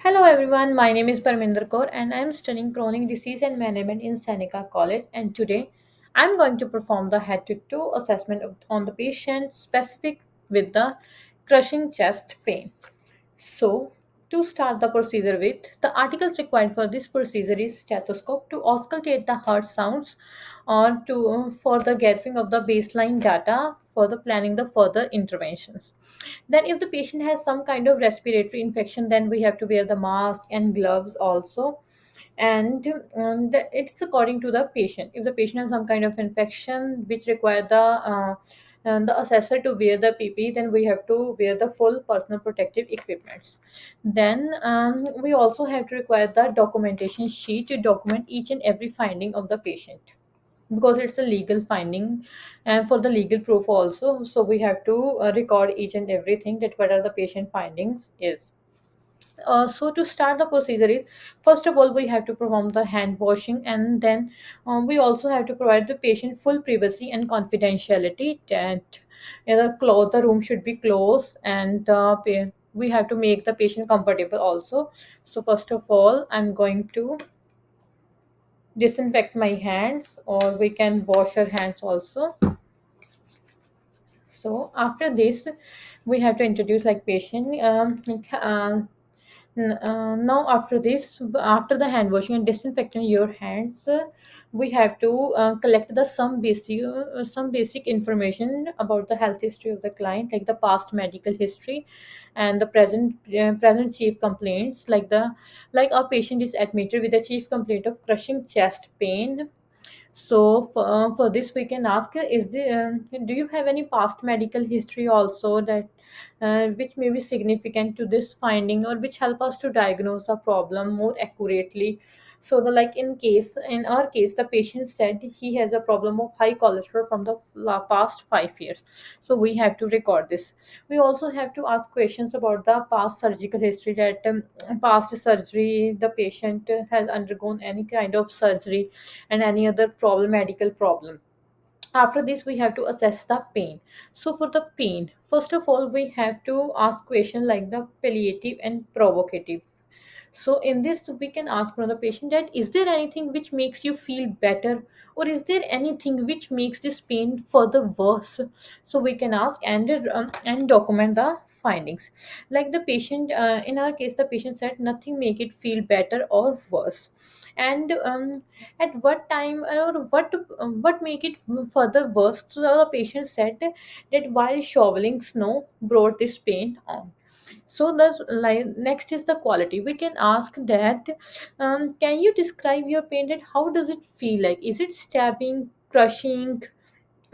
Hello everyone, my name is Parminder Kaur and I am studying chronic disease and management in Seneca College, and today I am going to perform the head to toe assessment on the patient specific with the crushing chest pain. So, to start the procedure with, the articles required for this procedure is stethoscope to auscultate the heart sounds or to for the gathering of the baseline data for the planning the further interventions. Then if the patient has some kind of respiratory infection, then we have to wear the mask and gloves also. And it's according to the patient. If the patient has some kind of infection which require the assessor to wear the ppe, then we have to wear the full personal protective equipments. Then we also have to require the documentation sheet to document each and every finding of the patient, because it's a legal finding and for the legal proof also. So we have to record each and everything that what are the patient findings is. So to start the procedure is, first of all we have to perform the hand washing, and then we also have to provide the patient full privacy and confidentiality, that the room should be closed, and we have to make the patient comfortable also. So first of all I'm going to disinfect my hands, or we can wash our hands also. So after this we have to introduce like patient now after this, after the hand washing and disinfecting your hands, we have to collect the some basic information about the health history of the client, like the past medical history and the present chief complaints, like our patient is admitted with a chief complaint of crushing chest pain. So for this we can ask, do you have any past medical history also that which may be significant to this finding, or which help us to diagnose the problem more accurately. So the like in our case the patient said he has a problem of high cholesterol from the past 5 years. So we have to record this. We also have to ask questions about the past surgical history, that past surgery the patient has undergone any kind of surgery and any other problem medical problem. After this we have to assess the pain. So for the pain, first of all we have to ask questions like the palliative and provocative. So in this we can ask from the patient that is there anything which makes you feel better, or is there anything which makes this pain further worse. So we can ask and document the findings. Like the patient, in our case the patient said nothing make it feel better or worse. And at what time, or what make it further worse. So the patient said that while shoveling snow brought this pain on. So the next is the quality. We can ask that, can you describe your pain, that how does it feel like, is it stabbing, crushing,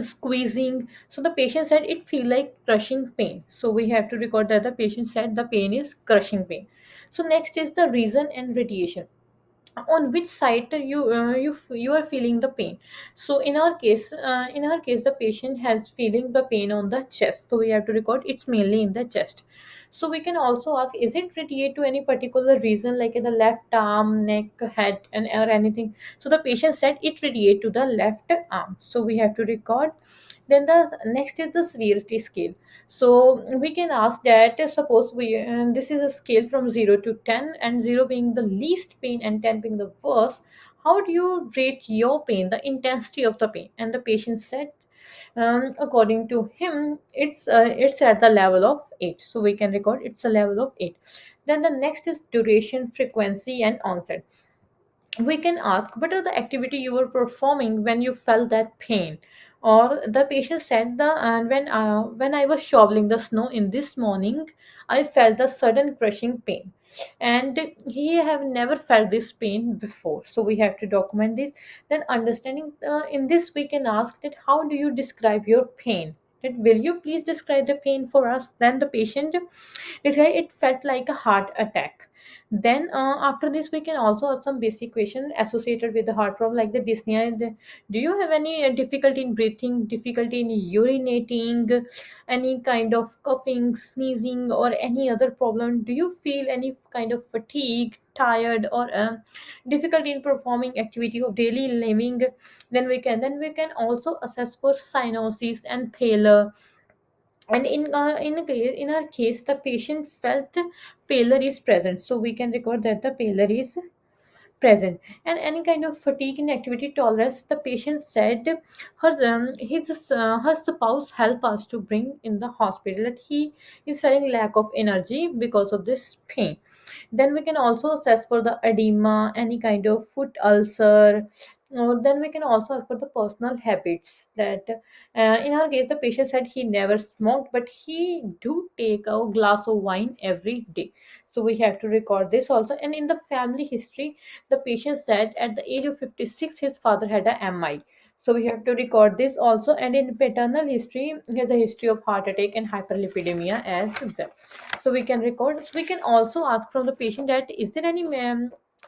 squeezing. So the patient said it feel like crushing pain. So we have to record that the patient said the pain is crushing pain. So next is the reason and radiation, on which side you are feeling the pain. So in our case the patient has feeling the pain on the chest, so we have to record it's mainly in the chest. So we can also ask, is it radiate to any particular reason, like in the left arm, neck, head, and or anything. So the patient said it radiate to the left arm, so we have to record. Then the next is the severity scale. So we can ask that, suppose we this is a scale from 0 to 10, and 0 being the least pain and 10 being the worst. How do you rate your pain, the intensity of the pain? And the patient said, according to him it's at the level of 8. So we can record it's a level of 8. Then the next is duration, frequency, and onset. We can ask, what are the activity you were performing when you felt that pain. Or the patient said, the and when I was shoveling the snow in this morning, I felt the sudden crushing pain, and he have never felt this pain before. So we have to document this. Then understanding, in this we can ask that, how do you describe your pain, that will you please describe the pain for us. Then the patient described it felt like a heart attack. Then after this we can also ask some basic question associated with the heart problem, like the dyspnea. Do you have any difficulty in breathing, difficulty in urinating, any kind of coughing, sneezing, or any other problem? Do you feel any kind of fatigue, tired, or difficulty in performing activity of daily living? Then we can also assess for cyanosis and pallor. And in our case, the patient felt pallor is present, so we can record that the pallor is present. And any kind of fatigue and activity tolerance, the patient said her spouse helped us to bring in the hospital that he is feeling lack of energy because of this pain. Then we can also assess for the edema, any kind of foot ulcer. Then we can also ask for the personal habits that in our case the patient said he never smoked, but he do take a glass of wine every day. So we have to record this also. And in the family history, the patient said at the age of 56 his father had a MI. So we have to record this also. And in paternal history, he has a history of heart attack and hyperlipidemia as well. So we can record. We can also ask from the patient that is there any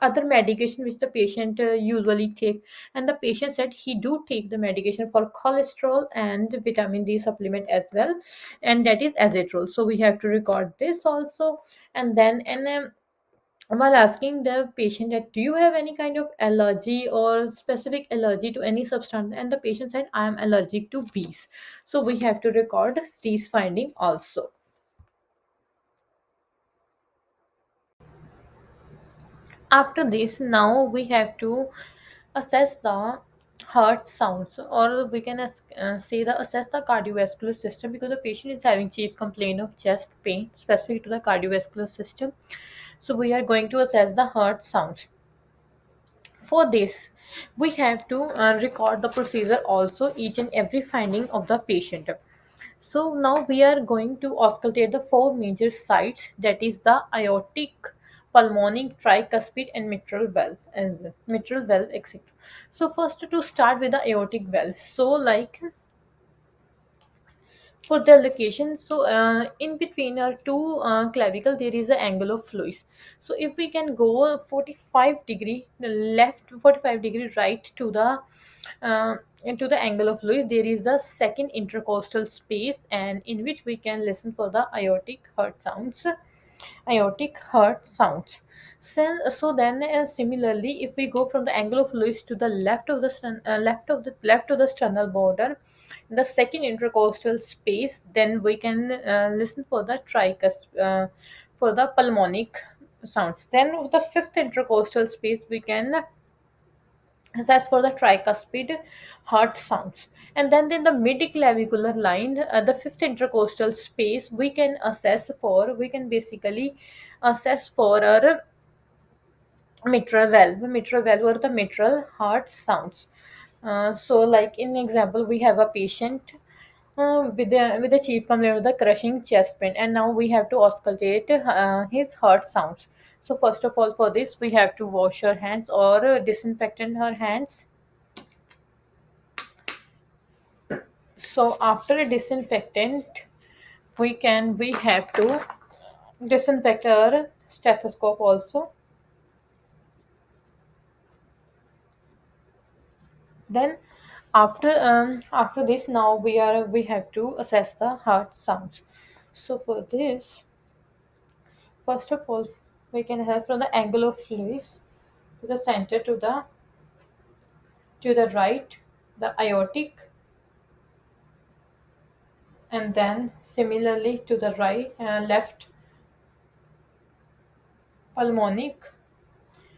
other medication which the patient usually take. And the patient said he do take the medication for cholesterol and vitamin D supplement as well, and that is azetrol. So we have to record this also. And then while asking the patient that do you have any kind of allergy or specific allergy to any substance, and the patient said I am allergic to bees. So we have to record these finding also. After this, now we have to assess the heart sounds, or we can say the assess the cardiovascular system, because the patient is having chief complaint of chest pain specific to the cardiovascular system. So we are going to assess the heart sounds. For this, we have to record the procedure also, each and every finding of the patient. So now we are going to auscultate the four major sites, that is the aortic, pulmonic, tricuspid, and mitral valve as well. Mitral valve, etc. So first to start with the aortic valve. So like for the location, so in between our two clavicle there is an angle of fluis. So if we can go 45-degree left, 45-degree right to the into the angle of Lewis, there is a second intercostal space, and in which we can listen for the aortic heart sounds. Aortic heart sounds. So then, similarly, if we go from the angle of Lewis to the left of the sternal border, the second intercostal space, then we can listen for the for the pulmonic sounds. Then with the fifth intercostal space, we can as for the tricuspid heart sounds. And then in the mid-clavicular line, the fifth intercostal space, we can basically assess for our mitral valve or the mitral heart sounds. So like in example, we have a patient with a chief complaint of the crushing chest pain, and now we have to auscultate his heart sounds. So first of all, for this we have to wash our hands or disinfectant our hands. So after a disinfectant, we have to disinfect our stethoscope also. Then after this, now we have to assess the heart sounds. So for this, first of all, we can have from the angle of Lewis to the center to the right, the aortic, and then similarly to the right left pulmonic.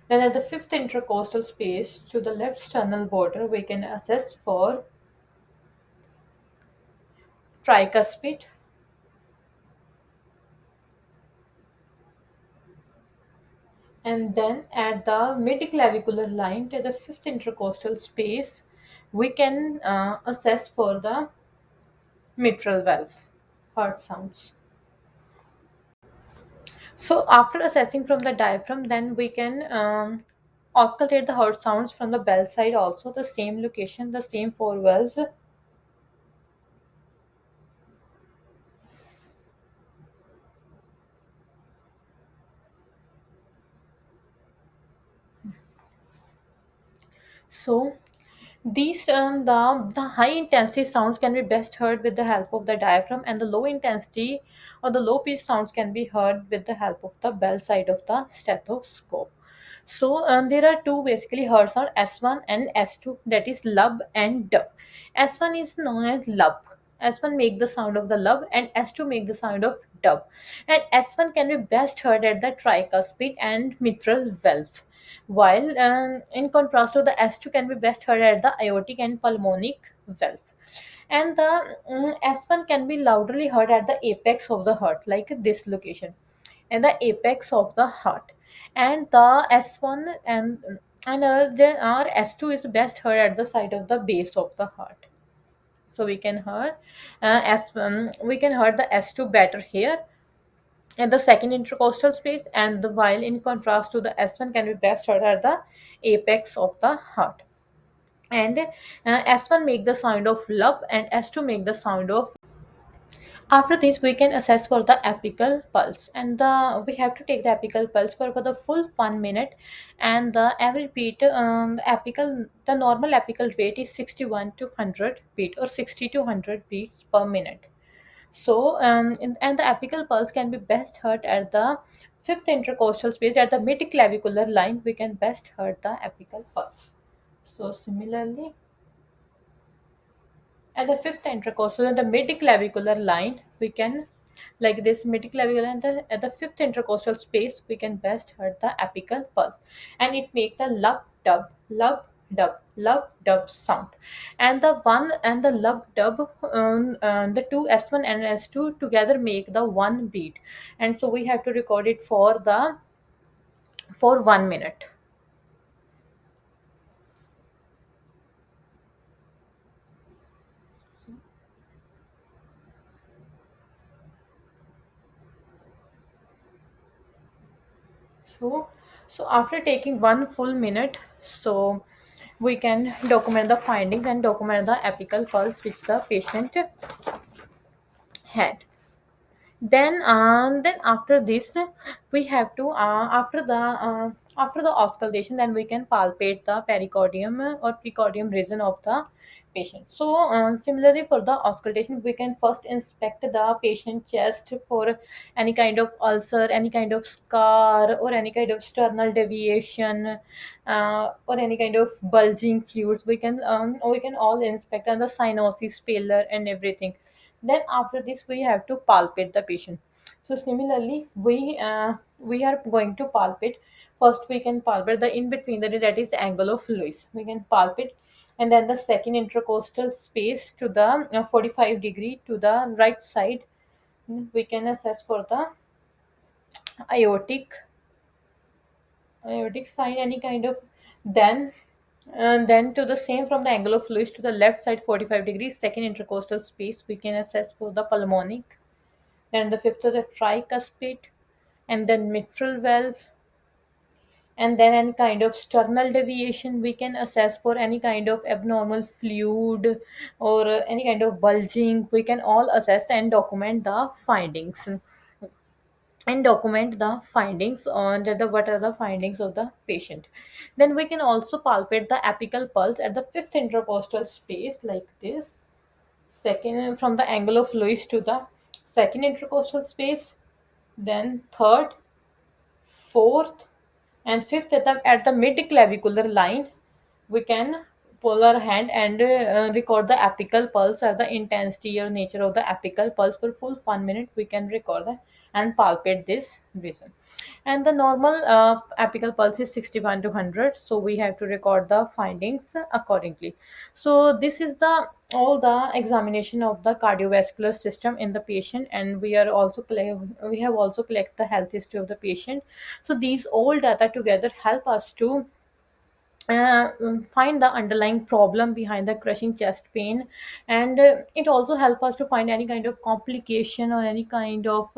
Then at the fifth intercostal space to the left sternal border, we can assess for tricuspid. And then at the midclavicular line to the fifth intercostal space, we can assess for the mitral valve heart sounds. So after assessing from the diaphragm, then we can auscultate the heart sounds from the bell side also, the same location, the same four valves. So these the high intensity sounds can be best heard with the help of the diaphragm, and the low intensity or the low pitch sounds can be heard with the help of the bell side of the stethoscope. So there are two basically heard sound, S1 and S2, that is lub and dub. S1 is known as lub S1 make the sound of the love, and S2 make the sound of dub. And S1 can be best heard at the tricuspid and mitral valve, while in contrast to the S2 can be best heard at the aortic and pulmonic valve. And the S1 can be loudly heard at the apex of the heart, like this location, and the apex of the heart. And the S1 our S2 is best heard at the side of the base of the heart. So we can hear we can hear the S2 better here in the second intercostal space, and the while in contrast to the S1 can be best heard at the apex of the heart. And S1 make the sound of love, and S2 make the sound of. After this, we can assess for the apical pulse, and we have to take the apical pulse for the full 1 minute, and the average beat, the normal apical rate is 61 to 100 beat, or 60 to 100 beats per minute. So, and the apical pulse can be best heard at the fifth intercostal space at the mid-clavicular line. We can best heard the apical pulse. So, similarly, at the fifth intercostal and the mid-clavicular line, we can, like this mid-clavicular and at the fifth intercostal space, we can best heard the apical pulse, and it make the lub dub sound. And the lub dub, the two S1 and S2 together make the one beat, and so we have to record it for 1 minute. So, so, so after taking one full minute, so we can document the findings and document the apical pulse which the patient had. Then after this, we have to after the auscultation, then we can palpate the pericardium or precordium region of the patient. So similarly for the auscultation, we can first inspect the patient chest for any kind of ulcer, any kind of scar, or any kind of sternal deviation, or any kind of bulging fluids. We can all inspect, and the cyanosis, pallor, and everything. Then after this, we have to palpate the patient. So similarly, we are going to palpate. First, we can palpate the in between, that is angle of Lewis. We can palpate, and then the second intercostal space to the 45-degree to the right side. We can assess for the aortic aortic sign, any kind of. Then and then to the same from the angle of Lewis to the left side 45 degrees, second intercostal space, we can assess for the pulmonic. Then the fifth of the tricuspid, and then mitral valve, and then any kind of sternal deviation. We can assess for any kind of abnormal fluid, or any kind of bulging. We can all assess and document the findings, on the what are the findings of the patient. Then we can also palpate the apical pulse at the fifth intercostal space, like this. Second, from the angle of Lewis to the second intercostal space, then third, fourth, and fifth at the mid clavicular line. We can pull our hand and record the apical pulse, or the intensity or nature of the apical pulse for full 1 minute. We can record that and palpate this region. And the normal apical pulse is 61 to 100, so we have to record the findings accordingly. So this is the all the examination of the cardiovascular system in the patient, and we have also collect the health history of the patient. So these all data together help us to find the underlying problem behind the crushing chest pain, and it also helps us to find any kind of complication or any kind of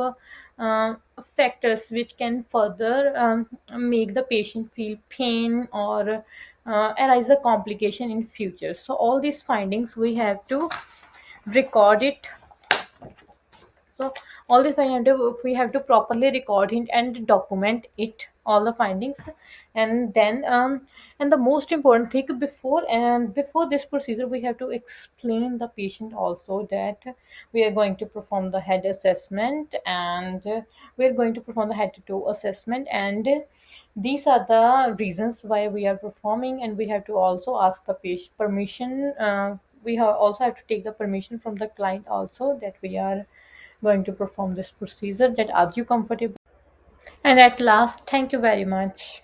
factors which can further make the patient feel pain, or arise a complication in future. So all these findings we have to record it. So all these findings we have to properly record it and document it, all the findings. And then and the most important thing, before this procedure, we have to explain the patient also that we are going to perform the head assessment, and we are going to perform the head to toe assessment, and these are the reasons why we are performing, and we have to also ask the patient permission we have also have to take the permission from the client also, that we are going to perform this procedure. That are you comfortable? And at last, thank you very much.